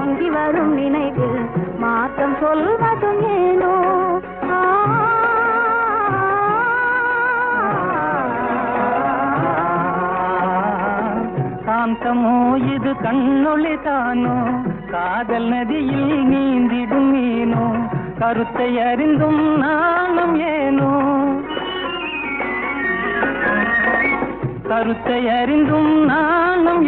பொங்கி வரும் நினைவில் மாற்றம் சொல்வதும் ஏனோ. காந்தமோ இது கண்ணொளி தானோ, காதல் நதியில் நீந்திடும் மீனோ, கருத்தை அறிந்தும் நானும் ஏனோ, கருத்தை அறிந்தும் நானும்